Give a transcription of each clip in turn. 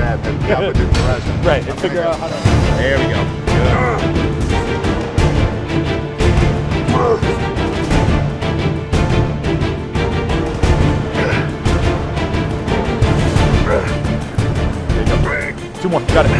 that and help it in the rest. Right, and figure out how to... There we go. Good. There you go. 2 more, got it.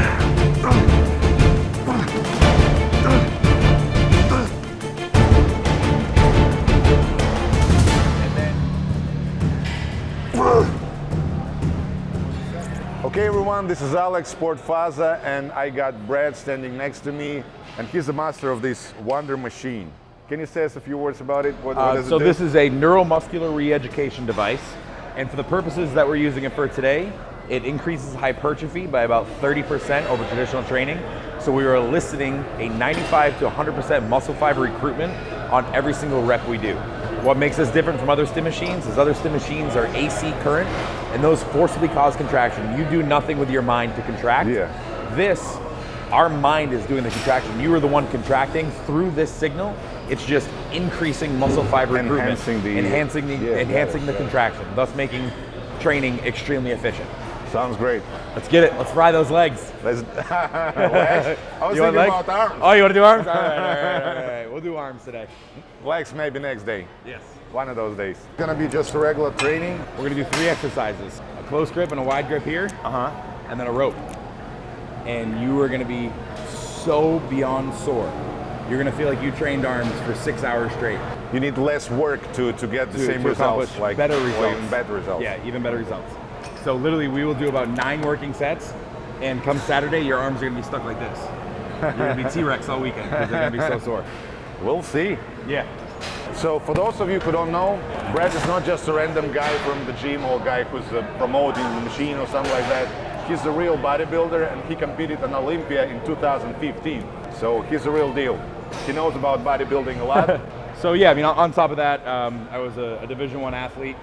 Okay everyone, this is Alex, Sport Faza, and I got Brade standing next to me, and he's the master of this wonder machine. Can you say us a few words about it? What does it do? This is a neuromuscular re-education device, and for the purposes that we're using it for today, it increases hypertrophy by about 30% over traditional training. So we are eliciting a 95 to 100% muscle fiber recruitment on every single rep we do. What makes us different from other stim machines is other stim machines are AC current, and those forcibly cause contraction. You do nothing with your mind to contract. Yeah. This, our mind is doing the contraction. You are the one contracting through this signal. It's just increasing muscle fiber recruitment, enhancing the contraction, thus making training extremely efficient. Sounds great. Let's get it. Let's fry those legs. Legs? I was thinking about arms. Oh, you want to do arms? All right. We'll do arms today. Legs maybe next day. Yes. One of those days. It's gonna be just a regular training. We're gonna do 3 exercises. A close grip and a wide grip here, and then a rope. And you are gonna be so beyond sore. You're gonna feel like you trained arms for 6 hours straight. You need less work to get the same results, like better results. Even better results. Yeah, even better results. So literally we will do about 9 working sets, and come Saturday, your arms are gonna be stuck like this. You're gonna be T-Rex all weekend because they're gonna be so sore. We'll see. Yeah. So for those of you who don't know, Brade is not just a random guy from the gym or guy who's promoting the machine or something like that. He's a real bodybuilder, and he competed on Olympia in 2015. So he's a real deal. He knows about bodybuilding a lot. So yeah, I mean, on top of that, I was a Division I athlete.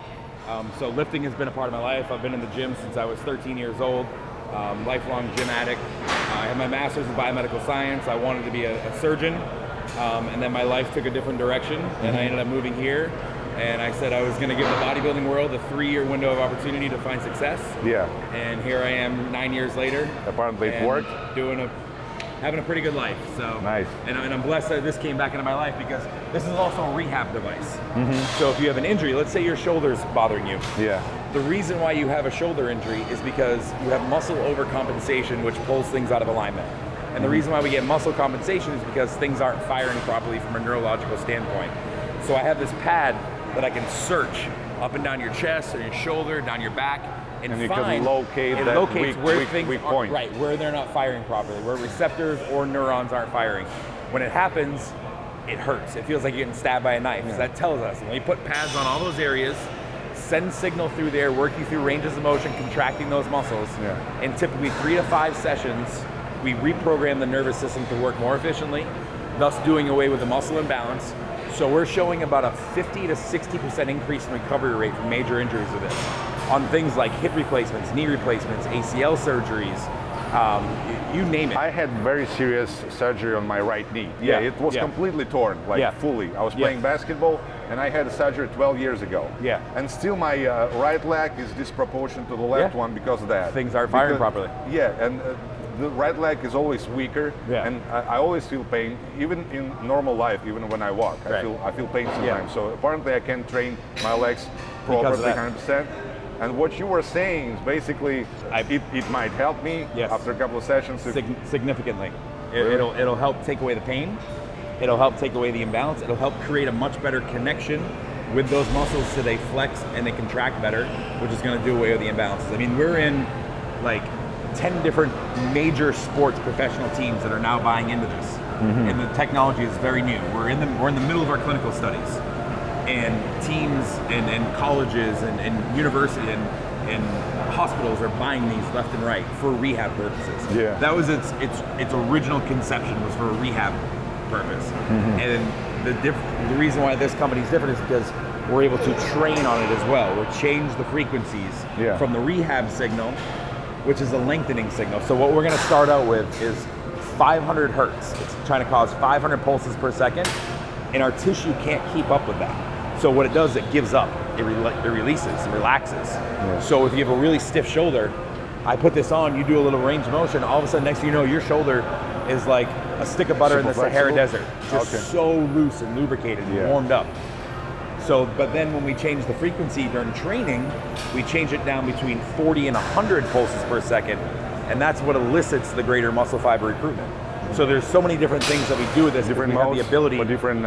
So lifting has been a part of my life. I've been in the gym since I was 13 years old. Lifelong gym addict. I have my master's in biomedical science. I wanted to be a surgeon. And then my life took a different direction, and I ended up moving here. And I said I was going to give the bodybuilding world a 3-year window of opportunity to find success. Yeah. And here I am 9 years later. Apparently it worked. Having a pretty good life. So nice. And I'm blessed that this came back into my life, because this is also a rehab device. So if you have an injury, let's say your shoulder's bothering you. Yeah. The reason why you have a shoulder injury is because you have muscle overcompensation, which pulls things out of alignment. And the reason why we get muscle compensation is because things aren't firing properly from a neurological standpoint. So I have this pad that I can search up and down your chest or your shoulder, down your back, and you find, can locate it that locates where things weak point. Right, where they're not firing properly, where receptors or neurons aren't firing. When it happens, it hurts. It feels like you're getting stabbed by a knife. So that tells us. When we put pads on all those areas, send signal through there, work you through ranges of motion, contracting those muscles. In typically 3 to 5 sessions, we reprogram the nervous system to work more efficiently, thus doing away with the muscle imbalance. So we're showing about a 50 to 60% increase in recovery rate from major injuries with this. On things like hip replacements, knee replacements, ACL surgeries, you name it. I had very serious surgery on my right knee. Yeah, it was completely torn, like fully. I was playing basketball, and I had a surgery 12 years ago. Yeah. And still my right leg is disproportionate to the left one because of that. Things aren't firing properly. Yeah, and the right leg is always weaker, and I always feel pain, even in normal life, even when I walk. I feel pain sometimes. So apparently I can't train my legs properly 100%. And what you were saying is basically it might help me after a couple of sessions. Significantly. It'll help take away the pain. It'll help take away the imbalance. It'll help create a much better connection with those muscles so they flex and they contract better, which is going to do away with the imbalances. I mean, we're in like 10 different major sports professional teams that are now buying into this. And the technology is very new. We're in the middle of our clinical studies. And teams and colleges and university and hospitals are buying these left and right for rehab purposes. Yeah. That was its original conception, was for a rehab purpose. And the reason why this company is different is because we're able to train on it as well. We'll change the frequencies from the rehab signal, which is a lengthening signal. So what we're going to start out with is 500 hertz. It's trying to cause 500 pulses per second, and our tissue can't keep up with that. So what it does, it gives up, it releases, it relaxes. So if you have a really stiff shoulder, I put this on, you do a little range of motion, all of a sudden, next thing you know, your shoulder is like a stick of butter in the Sahara Desert. Just so loose and lubricated and warmed up. So, but then when we change the frequency during training, we change it down between 40 and 100 pulses per second, and that's what elicits the greater muscle fiber recruitment. So there's so many different things that we do with this. Different modes, have the ability, for different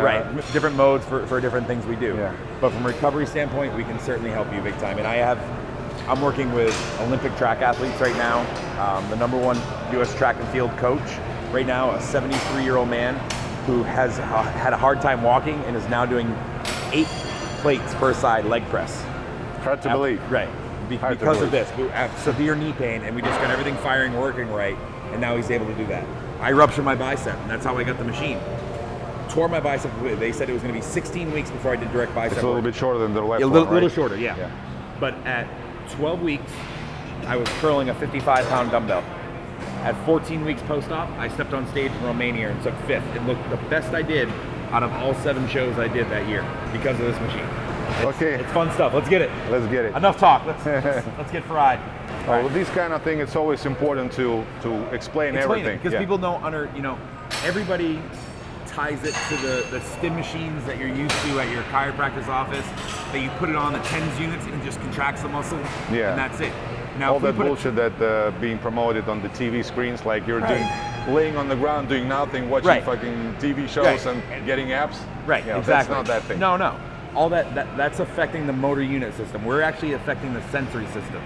different modes for different things we do. Yeah. But from a recovery standpoint, we can certainly help you big time. And I'm working with Olympic track athletes right now. The #1 U.S. track and field coach right now, a 73-year-old man who has had a hard time walking and is now doing 8 plates per side leg press. Hard to believe. Right. Because of this, we have severe knee pain, and we just got everything firing, working right, and now he's able to do that. I ruptured my bicep, and that's how I got the machine. Tore my bicep. They said it was going to be 16 weeks before I did direct bicep. It's a little bit shorter than the left one, right? A little shorter, yeah. But at 12 weeks, I was curling a 55-pound dumbbell. At 14 weeks post-op, I stepped on stage in Romania and took 5th. It looked the best I did out of all 7 shows I did that year because of this machine. It's fun stuff. Let's get it. Let's get it. Enough talk. Let's get fried. Well, with these kind of things, it's always important to explain everything. Because people don't everybody ties it to the stim machines that you're used to at your chiropractor's office, that you put it on the TENS units and it just contracts the muscle, and that's it. Now, all that bullshit that being promoted on the TV screens, like you're laying on the ground doing nothing, watching fucking TV shows and getting abs. Right, yeah, exactly. That's not that thing. No. All that's affecting the motor unit system. We're actually affecting the sensory system.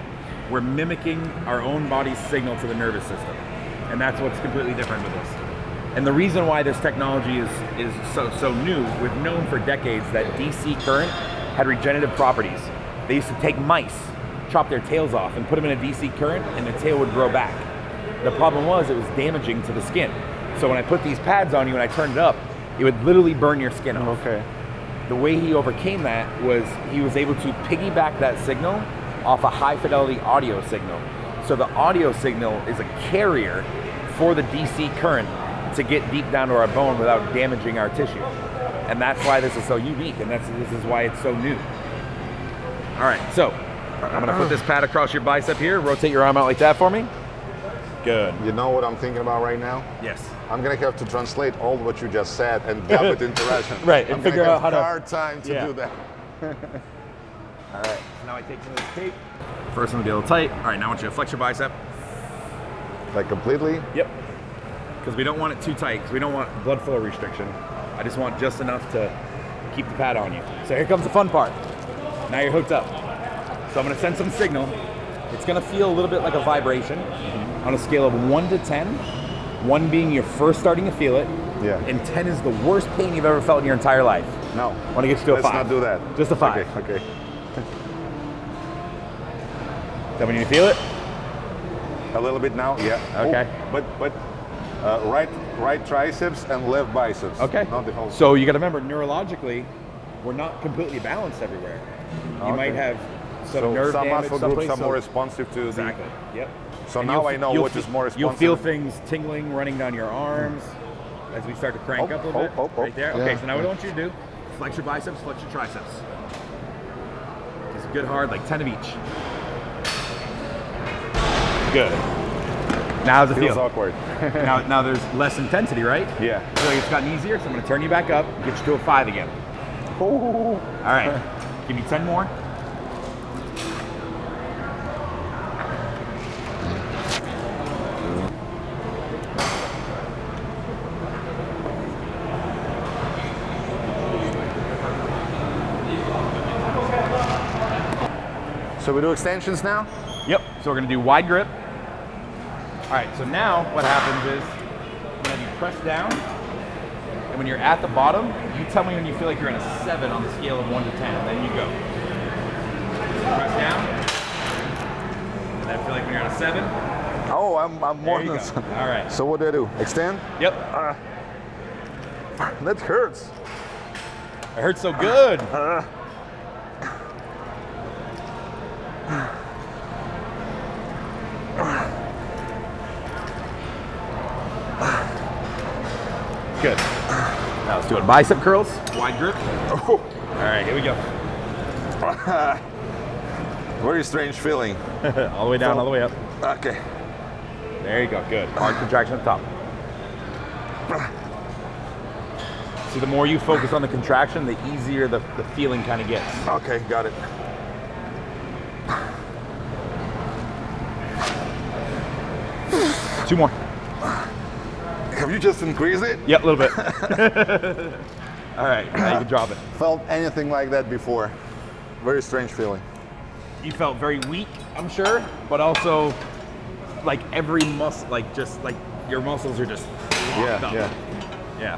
We're mimicking our own body's signal to the nervous system. And that's what's completely different with this. And the reason why this technology is so new, we've known for decades that DC current had regenerative properties. They used to take mice, chop their tails off, and put them in a DC current, and their tail would grow back. The problem was it was damaging to the skin. So when I put these pads on you and I turned it up, it would literally burn your skin off. Okay. The way he overcame that was he was able to piggyback that signal off a high fidelity audio signal. So the audio signal is a carrier for the DC current to get deep down to our bone without damaging our tissue. And that's why this is so unique, and this is why it's so new. All right, so I'm gonna put this pad across your bicep here. Rotate your arm out like that for me. Good. You know what I'm thinking about right now? Yes. I'm gonna have to translate all what you just said and dub it into Russian. Right, and figure out how to. Hard time to do that. All right. So now I take some of this tape. First, I'm gonna be a little tight. All right. Now I want you to flex your bicep. Like completely? Yep. Because we don't want it too tight. Because we don't want blood flow restriction. I just want just enough to keep the pad on you. So here comes the fun part. Now you're hooked up. So I'm gonna send some signal. It's gonna feel a little bit like a vibration on a scale of 1 to 10. 1 being you're first starting to feel it, and 10 is the worst pain you've ever felt in your entire life. No. I want to get you to a 5. Let's not do that. Just a 5. Okay. Is that when you feel it? A little bit now, yeah. Okay. Oh, but right triceps and left biceps. Okay. Not the whole. So you got to remember, neurologically, we're not completely balanced everywhere. You might have some nerve some damage muscle groups are more responsive to exactly. Yep. So and now I know what is more responsive. You'll feel things tingling, running down your arms as we start to crank up a little bit. Right there. Okay. So now what I want you to do: flex your biceps, flex your triceps. Just good hard, like 10 of each. Good. Now how's it feel? Feels awkward. now there's less intensity, right? Yeah. I feel like it's gotten easier, so I'm going to turn you back up, get you to a 5 again. Ooh. All right. Give me 10 more. So we do extensions now? Yep. So we're going to do wide grip. All right. So now what happens is when you press down, and when you're at the bottom, you tell me when you feel like you're in a 7 on the scale of 1 to 10, and then you go. So press down, and then feel like when you're on a 7. Oh, I'm more than. All right. So what do I do? Extend? Yep. That hurts. It hurts so good. Good. Now let's do it. Bicep curls, wide grip. Oh. All right, here we go. Very strange feeling. All the way down, all the way up. Okay. There you go, good. Hard contraction at the top. See, the more you focus on the contraction, the easier the feeling kind of gets. Okay, got it. Two more. Have you just increased it? Yeah, a little bit. All right, now you can drop it. Felt anything like that before. Very strange feeling. You felt very weak, I'm sure, but also like every muscle, like just like your muscles are just locked up. Yeah.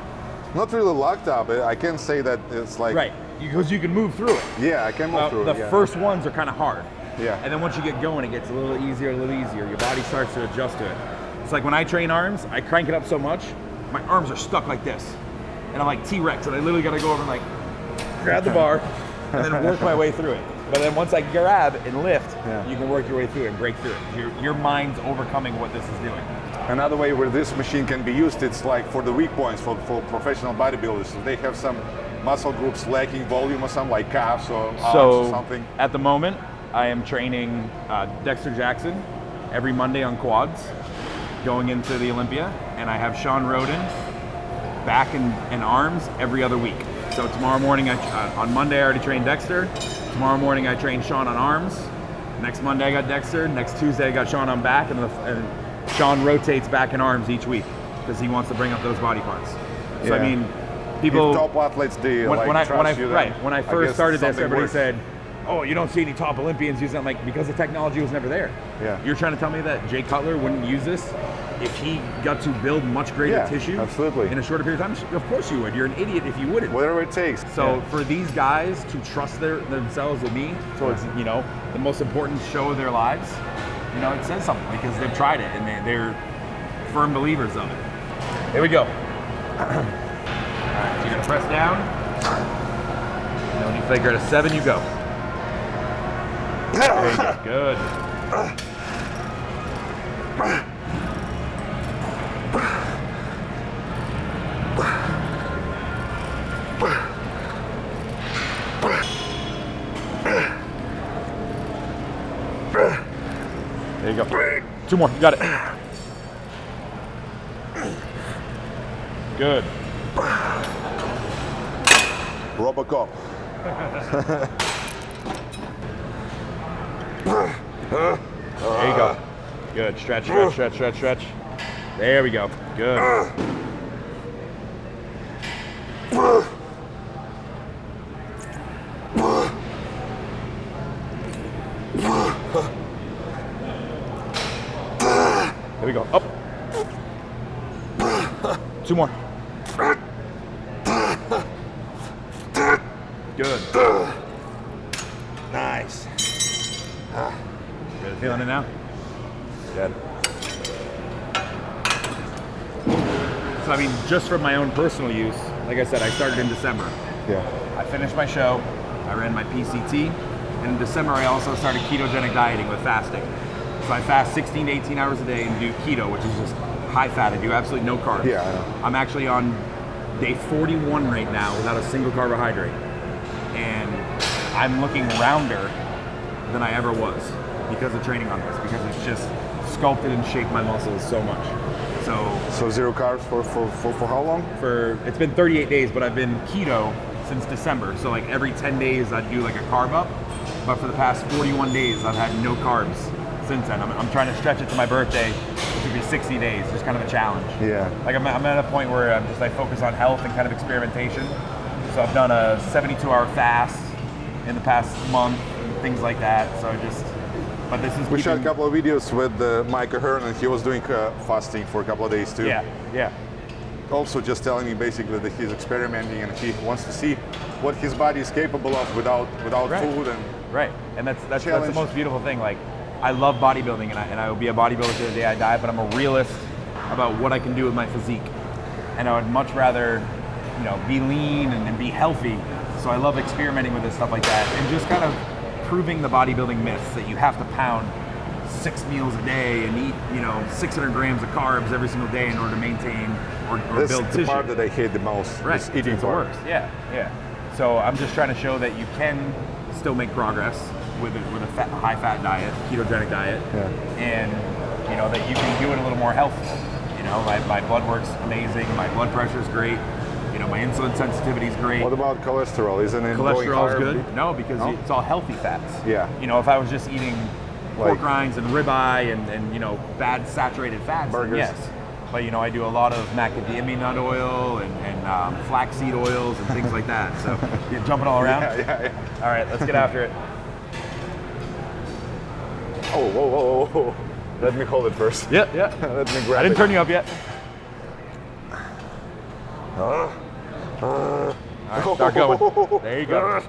Not really locked up. I can't say that it's like... Right, because you can move through it. Yeah, I can move through it. The first ones are kind of hard. Yeah. And then once you get going, it gets a little easier, Your body starts to adjust to it. It's like when I train arms, I crank it up so much, my arms are stuck like this. And I'm like T-Rex, and I literally got to go over and like grab the bar and then work my way through it. But then once I grab and lift, you can work your way through it and break through it. Your mind's overcoming what this is doing. Another way where this machine can be used, it's like for the weak points, for professional bodybuilders. So they have some muscle groups lacking volume or something, like calves or arms or something. At the moment, I am training Dexter Jackson every Monday on quads, going into the Olympia, and I have Sean Roden back and arms every other week. So tomorrow morning, on Monday I already trained Dexter. Tomorrow morning I train Sean on arms. Next Monday I got Dexter. Next Tuesday I got Sean on back, and Sean rotates back and arms each week because he wants to bring up those body parts. So I mean, people. If top athletes do when I first started this, everybody works. said, "Oh, you don't see any top Olympians using it." I'm like, because the technology was never there. Yeah. You're trying to tell me that Jay Cutler wouldn't use this if he got to build much greater tissue absolutely. in a shorter period of time? Of course you would. You're an idiot if you wouldn't. Whatever it takes. So for these guys to trust themselves with me towards the most important show of their lives, it says something because they've tried it and they're firm believers of it. Here we go. All right, so you're gonna press down. And when you figure at a 7, you go. There you go. Good. There you go. 2 more. You got it. Good. Robocop. There you go. Good. Stretch. There we go. Good. There we go. Up. 2 more. Good. Nice. Really feeling it now? Good. So I mean, just for my own personal use, like I said, I started in December. Yeah. I finished my show, I ran my PCT, and in December I also started ketogenic dieting with fasting. So I fast 16 to 18 hours a day and do keto, which is just high fat. I do absolutely no carbs. Yeah, I know. I'm actually on day 41 right now without a single carbohydrate. And I'm looking rounder than I ever was because of training on this, because it's just sculpted and shaped my muscles so much. So 0 carbs for how long? It's been 38 days, but I've been keto since December. So like every 10 days I'd do like a carb up, but for the past 41 days I've had no carbs since then. I'm trying to stretch it to my birthday, which would be 60 days, just kind of a challenge. Yeah. Like I'm at a point where I focus on health and kind of experimentation. So I've done a 72-hour fast in the past month, things like that. So but this is. We shot a couple of videos with Mike Ahern, and he was doing fasting for a couple of days too. Yeah. Also, just telling me basically that he's experimenting and he wants to see what his body is capable of without food and. Right, and that's the most beautiful thing. Like, I love bodybuilding, and I will be a bodybuilder to the day I die. But I'm a realist about what I can do with my physique, and I would much rather, be lean and be healthy. So I love experimenting with this stuff like that, and just kind of proving the bodybuilding myths that you have to pound 6 meals a day and eat, 600 grams of carbs every single day in order to maintain or That's build tissue. the part that I hate the most. Right, eating it's the part. worst. Yeah. So I'm just trying to show that you can still make progress with a high-fat diet, ketogenic diet, and you know that you can do it a little more healthful. You know, my blood work's amazing, my blood pressure's great, you know, my insulin sensitivity's great. What about cholesterol? Isn't it going Cholesterol's higher? good? No, because it's all healthy fats. Yeah. You know, if I was just eating pork rinds and ribeye and you know, bad saturated fats, then yes. But you know, I do a lot of macadamia nut oil and flaxseed oils and things like that. So you're jumping all around? Yeah. All right, let's get after it. Oh, whoa. Let me hold it first. Yeah. Let me grab it. I didn't turn you up yet. All right, start going. There you go.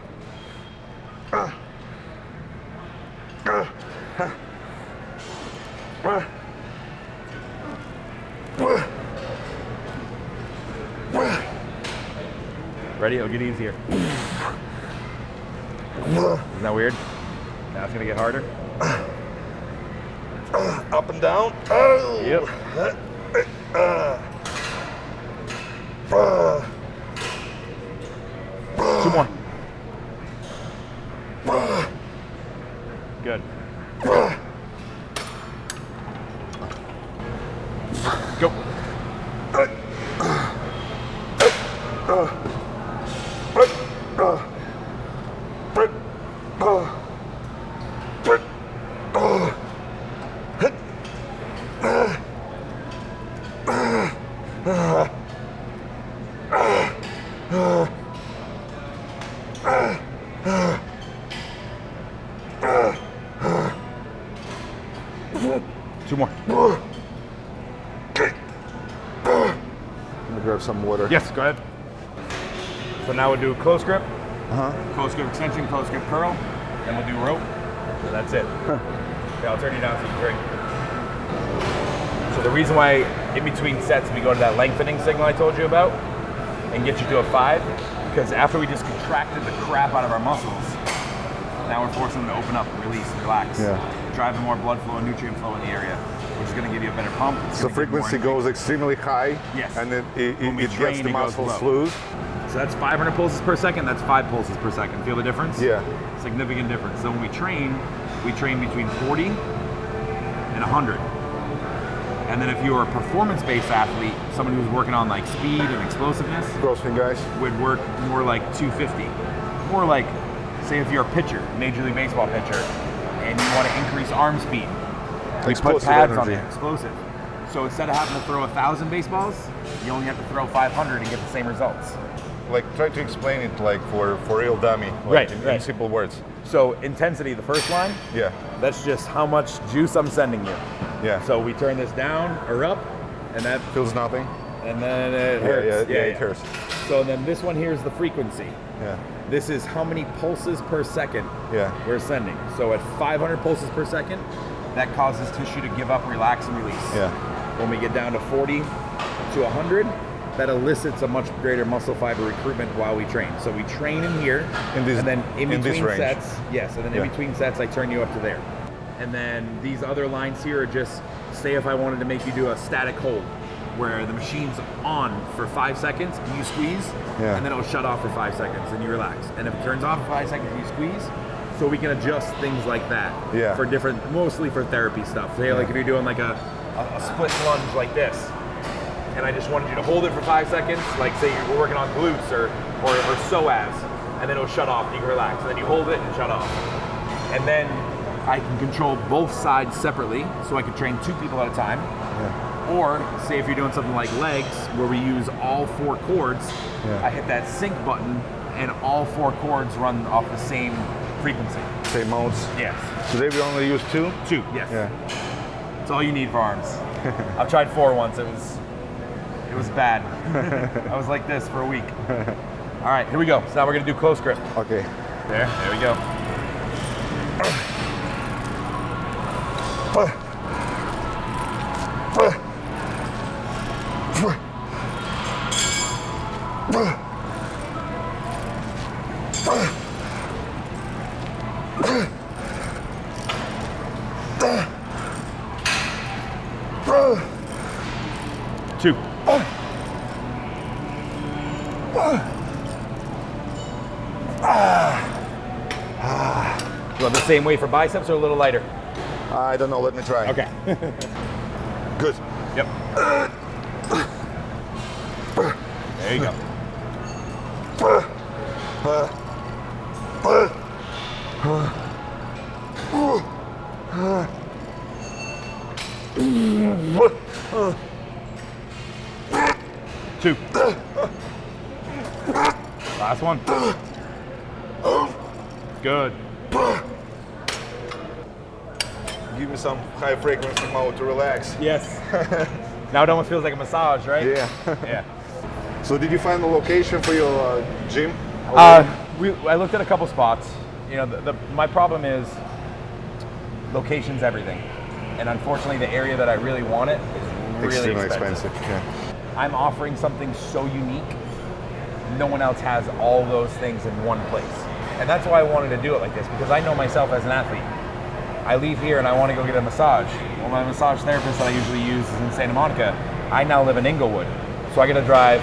Ready? It'll get easier. Isn't that weird? Now it's gonna get harder. Up and down. Oh. Yep. Two more. Good. Go. 2 more. Let me grab some water. Yes, go ahead. So now we'll do close grip, close grip extension, close grip curl, and we'll do rope. So that's it. Yeah, I'll turn you down so you can drink. So the reason why in between sets we go to that lengthening signal I told you about and get you to a 5, because after we just contracted the crap out of our muscles, now we're forcing them to open up, release, relax, driving more blood flow and nutrient flow in the area, which is going to give you a better pump. So frequency goes extremely high, and it gets the muscles loose. So that's 500 pulses per second, that's 5 pulses per second. Feel the difference? Yeah. Significant difference. So when we train between 40 and 100. And then if you're a performance-based athlete, someone who's working on like speed and explosiveness, CrossFit guys would work more like 250. More like, say if you're a pitcher, Major League Baseball pitcher, and you want to increase arm speed, we put pads on there, explosive. So instead of having to throw 1,000 baseballs, you only have to throw 500 and get the same results. Like, try to explain it like for real dummy, like in simple words. So intensity, the first line, that's just how much juice I'm sending you. Yeah. So we turn this down or up, and that feels nothing. And then it hurts. It hurts. So then this one here is the frequency. Yeah. This is how many pulses per second we're sending. So at 500 pulses per second, that causes tissue to give up, relax, and release. Yeah. When we get down to 40 to 100, that elicits a much greater muscle fiber recruitment while we train. So we train in here, and then in between sets, and then in between sets, I turn you up to there. And then these other lines here are just, say if I wanted to make you do a static hold, where the machine's on for 5 seconds, and you squeeze, and then it'll shut off for 5 seconds, and you relax. And if it turns off for 5 seconds, you squeeze. So we can adjust things like that for different, mostly for therapy stuff. Say like if you're doing like a split lunge like this, and I just wanted you to hold it for 5 seconds, like say you're working on glutes or psoas, and then it'll shut off and you can relax. And then you hold it and shut off. And then I can control both sides separately, so I can train 2 people at a time. Or say if you're doing something like legs, where we use all 4 chords, I hit that sync button, and all 4 chords run off the same frequency. Same modes? Yes. Today we only use 2? 2, yes. Yeah. That's all you need for arms. I've tried 4 once, it was bad. I was like this for a week. All right, here we go. So now we're gonna do close grip. Okay. There we go. Two. You want this same way for biceps or a little lighter? I don't know, let me try. Okay. Good. Yep. There you go. 2. Last one. Good. Give me some high frequency mode to relax. Yes. Now it almost feels like a massage, right? Yeah. Yeah. So did you find the location for your gym? I looked at a couple spots. You know, my problem is location's everything. And unfortunately, the area that I really want it is really extremely expensive. Yeah. I'm offering something so unique. No one else has all those things in one place. And that's why I wanted to do it like this, because I know myself as an athlete. I leave here and I want to go get a massage. Well, my massage therapist that I usually use is in Santa Monica. I now live in Inglewood. So I get to drive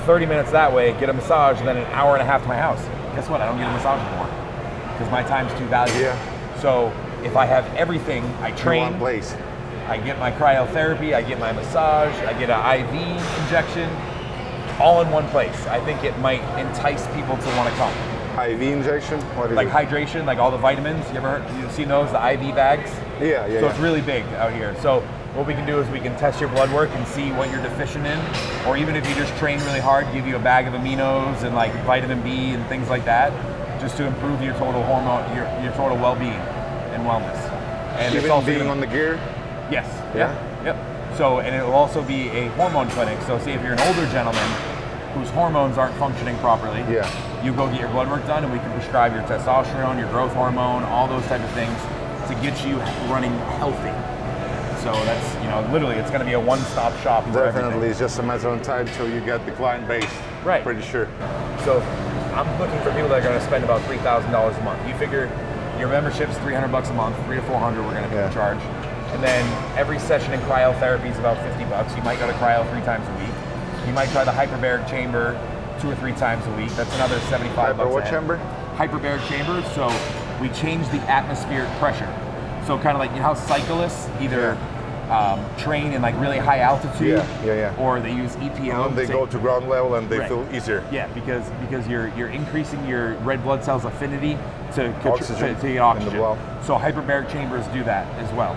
30 minutes that way, get a massage, and then an hour and a half to my house. Guess what? I don't get a massage anymore because my time's too valuable. Yeah. So if I have everything, I train. In one place. I get my cryotherapy, I get my massage, I get an IV injection, all in one place. I think it might entice people to want to come. IV injection? What is like it? hydration, like all the vitamins. You've seen those, the IV bags? Yeah. So it's really big out here. So what we can do is we can test your blood work and see what you're deficient in, or even if you just train really hard, give you a bag of aminos and like vitamin B and things like that, just to improve your total hormone, your total well-being and wellness. And even it's also being on the gear? Yes. Yeah. Yep. So, and it will also be a hormone clinic. So, see if you're an older gentleman whose hormones aren't functioning properly. Yeah. You go get your blood work done, and we can prescribe your testosterone, your growth hormone, all those type of things to get you running healthy. So that's, you know, literally, it's going to be a one-stop shop for Definitely, everything. it's just a matter of time till you get the client base. Right. Pretty sure. So, I'm looking for people that are going to spend about $3,000 a month. You figure your membership's $300 a month, $300 to $400 we're going to charge. And then every session in cryotherapy is about $50. You might go to cryo 3 times a week. You might try the hyperbaric chamber 2 or 3 times a week. That's another $75. What chamber? Hyperbaric chamber. So we change the atmospheric pressure. So kind of like, you know how cyclists either train in like really high altitude, or they use EPO. And they go to ground level and they feel easier. Yeah, because you're increasing your red blood cells affinity to get oxygen. In the blood. So hyperbaric chambers do that as well.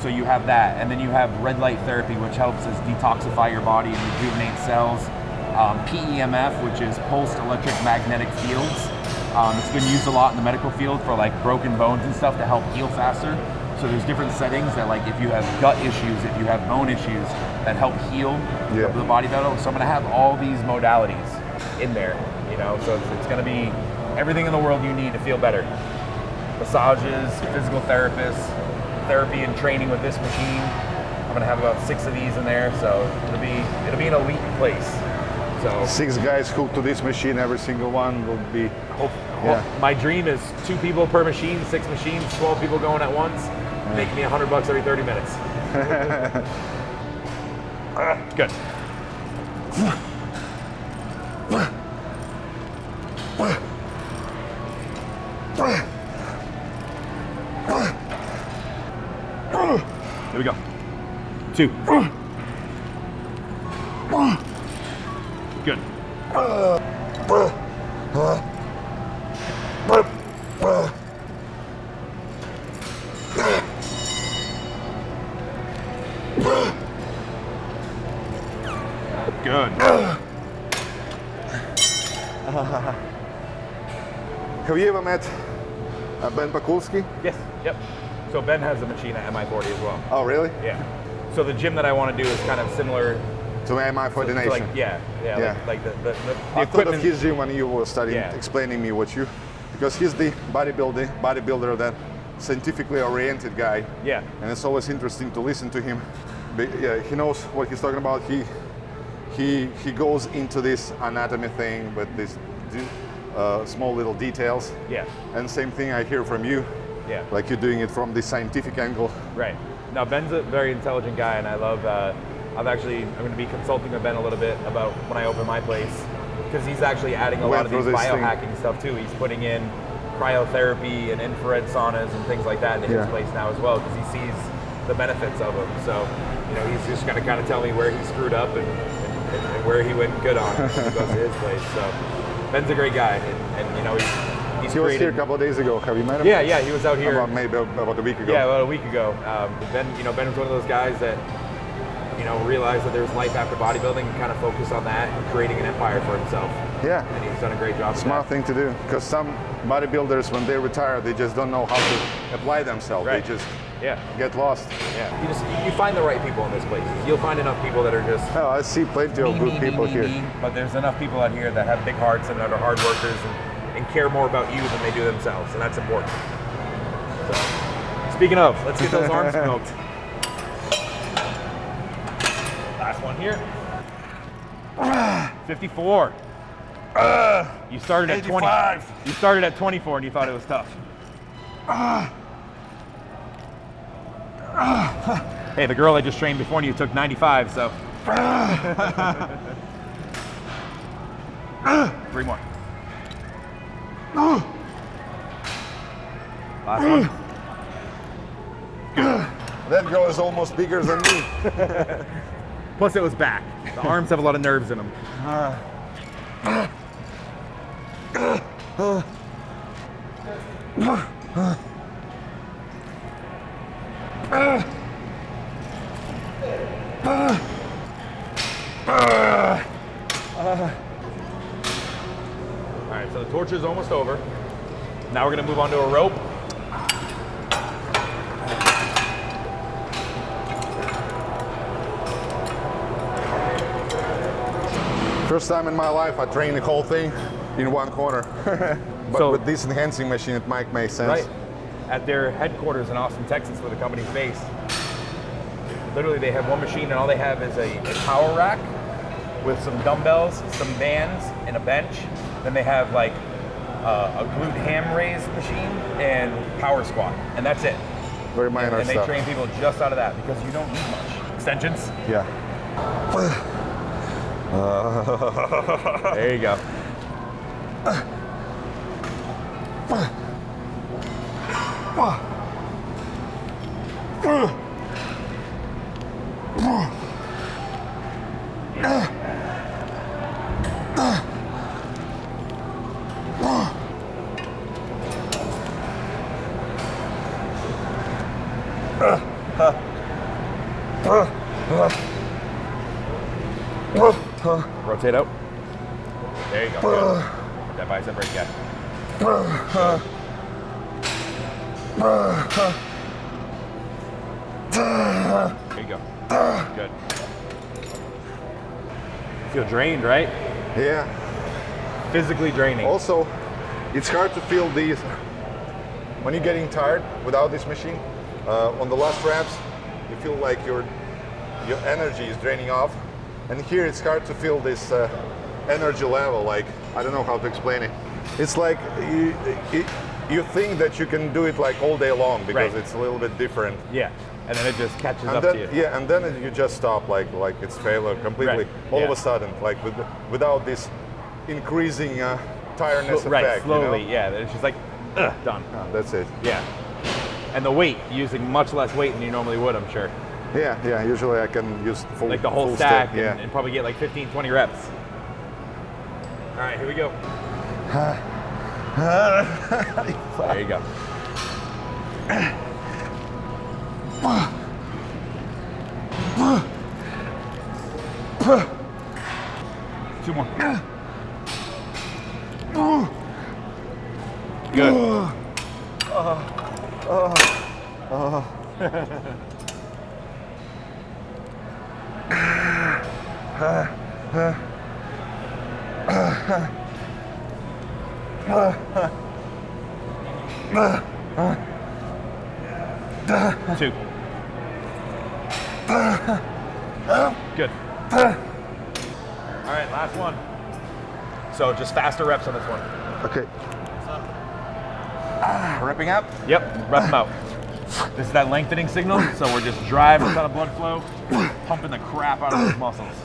So you have that, and then you have red light therapy, which helps us detoxify your body and rejuvenate cells. PEMF, which is pulsed electric magnetic fields. It's been used a lot in the medical field for like broken bones and stuff to help heal faster. So there's different settings that, like, if you have gut issues, if you have bone issues, that help heal the body better. So I'm gonna have all these modalities in there, you know. So it's gonna be everything in the world you need to feel better. Massages, physical therapists, therapy and training with this machine. I'm gonna have about 6 of these in there, so it'll be an elite place. So 6 guys hooked to this machine, every single one will be. My dream is 2 people per machine, 6 machines, 12 people going at once, making me $100 every 30 minutes. Good. Here we go. 2. Good. Good. Have you ever met Ben Pakulski? Yes. Yep. So Ben has a machine at MI40 as well. Oh, really? Yeah. So the gym that I want to do is kind of similar to MI40 Nation. Like, like the I thought equipment. of his gym when you were studying, explaining me what you, because he's the bodybuilder, that scientifically oriented guy. Yeah. And it's always interesting to listen to him. But yeah, he knows what he's talking about. He goes into this anatomy thing with these small little details. Yeah. And same thing I hear from you. Yeah. Like you're doing it from the scientific angle. Right. Now Ben's a very intelligent guy, and I love. I'm going to be consulting with Ben a little bit about when I open my place, because he's actually adding a lot of these biohacking stuff too. He's putting in cryotherapy and infrared saunas and things like that in his place now as well, because he sees the benefits of them. So, you know, he's just going to kind of tell me where he screwed up and where he went good on when he goes to his place. So Ben's a great guy, and you know, he was here a couple of days ago. Have you met him? Yeah, he was out here. Maybe about a week ago. Yeah, about a week ago. Ben was one of those guys that, you know, realized that there's life after bodybuilding and kind of focused on that and creating an empire for himself. Yeah. And he's done a great job. Smart thing to do, because some bodybuilders, when they retire, they just don't know how to apply themselves. Right. They just get lost. Yeah. You find the right people in this place. You'll find enough people that are just. Oh, I see plenty of good people here. But there's enough people out here that have big hearts and that are hard workers and care more about you than they do themselves, and that's important. So, speaking of, let's get those arms smoked. Last one here. 54. You started at 20. You started at 24 and you thought it was tough. Hey, the girl I just trained before you took 95, so. 3 more. Last one. That girl is almost bigger than me. Plus it was back. The arms have a lot of nerves in them. All right, so the torture is almost over. Now we're gonna move on to a rope. First time in my life I trained the whole thing in one corner. But with this enhancing machine, it might make sense. Right. At their headquarters in Austin, Texas, where the company's based, literally they have one machine and all they have is a power rack with some dumbbells, some bands, and a bench. Then they have like a glute ham raise machine and power squat, and that's it. Very minor and they stuff. train people just out of that because you don't need much. Extensions? Yeah. There you go. Rotate out. There you go. Good. That bicep right again. There you go. Good. Feel drained, right? Yeah. Physically draining. Also, it's hard to feel these when you're getting tired without this machine. On the last reps, you feel like your energy is draining off, and here it's hard to feel this energy level. Like, I don't know how to explain it. It's like you think that you can do it like all day long because it's a little bit different. Yeah, and then it just catches up to you. Yeah, and then you just stop, like it's failure completely. All of a sudden, like without this increasing tiredness effect. Slowly, you know? yeah. It's just like, done. That's it. Yeah. And the weight, using much less weight than you normally would, I'm sure. Yeah, usually I can use full like the whole full stack stick, and probably get like 15, 20 reps. All right, here we go. There you go. Two more. Good. Two. Good. All right, last one. So just faster reps on this one. Okay. Repping up? Yep, rep them out. This is that lengthening signal, so we're just driving a ton of blood flow, pumping the crap out of those muscles.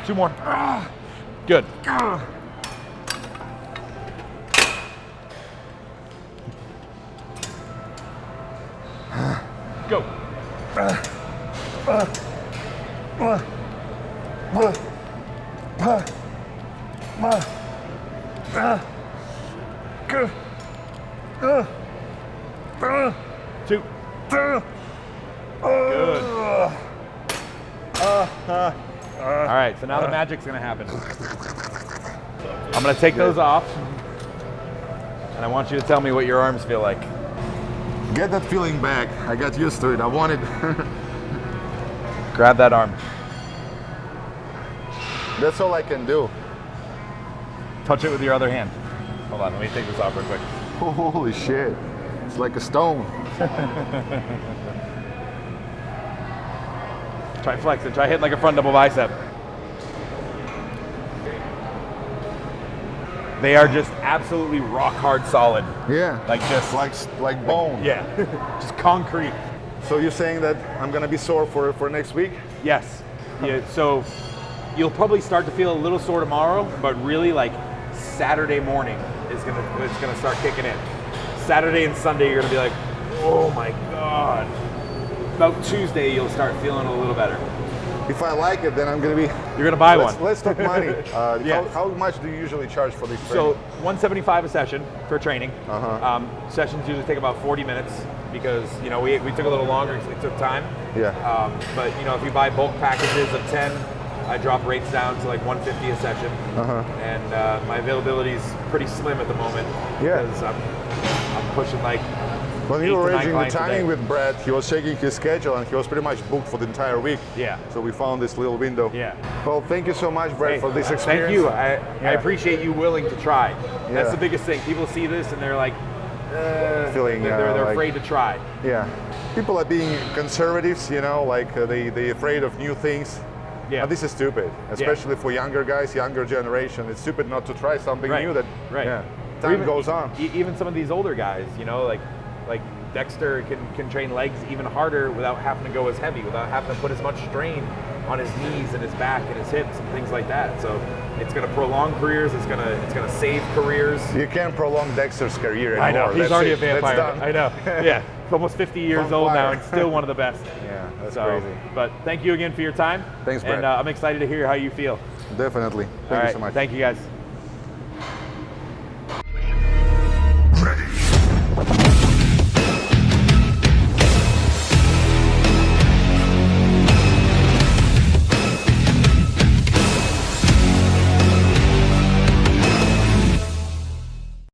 2 more. Good. Go. Two. Good. All right, so now the magic's gonna happen. I'm gonna take those off, and I want you to tell me what your arms feel like. Get that feeling back. I got used to it. I wanted. Grab that arm. That's all I can do. Touch it with your other hand. Hold on, let me take this off real quick. Holy shit. It's like a stone. Try flex it. Try hitting like a front double bicep. They are just absolutely rock hard solid. Yeah. Like just like bone. Yeah. Just concrete. So you're saying that I'm gonna be sore for next week? Yes. Yeah, so you'll probably start to feel a little sore tomorrow, but really like Saturday morning it's gonna start kicking in. Saturday and Sunday you're gonna be like, oh my God. About Tuesday you'll start feeling a little better. If I like it, then I'm gonna be. You're gonna buy one. Let's talk money. Yes. How much do you usually charge for this training? So $175 a session for training. Sessions usually take about 40 minutes because we took a little longer because we took time. Yeah. But if you buy bulk packages of 10, I drop rates down to like $150 a session. And my availability is pretty slim at the moment because I'm pushing like. When we were arranging the timing with Brad, he was checking his schedule and he was pretty much booked for the entire week. Yeah. So we found this little window. Yeah. Well, thank you so much, Brad, for this experience. Thank you. I appreciate you willing to try. That's the biggest thing. People see this and they're like, they're afraid to try. Yeah. People are being conservatives, like they afraid of new things. Yeah. And this is stupid, especially for younger guys, younger generation. It's stupid not to try something new that time goes on. Even some of these older guys, like Dexter can train legs even harder without having to go as heavy, without having to put as much strain on his knees and his back and his hips and things like that. So it's going to prolong careers. It's going to save careers. You can't prolong Dexter's career anymore. I know. He's already a vampire. That's done. I know. Yeah. He's almost 50 years old now and still one of the best. Yeah, that's crazy. But thank you again for your time. Thanks, Brad. And I'm excited to hear how you feel. Definitely. Thank you so much. Thank you, guys.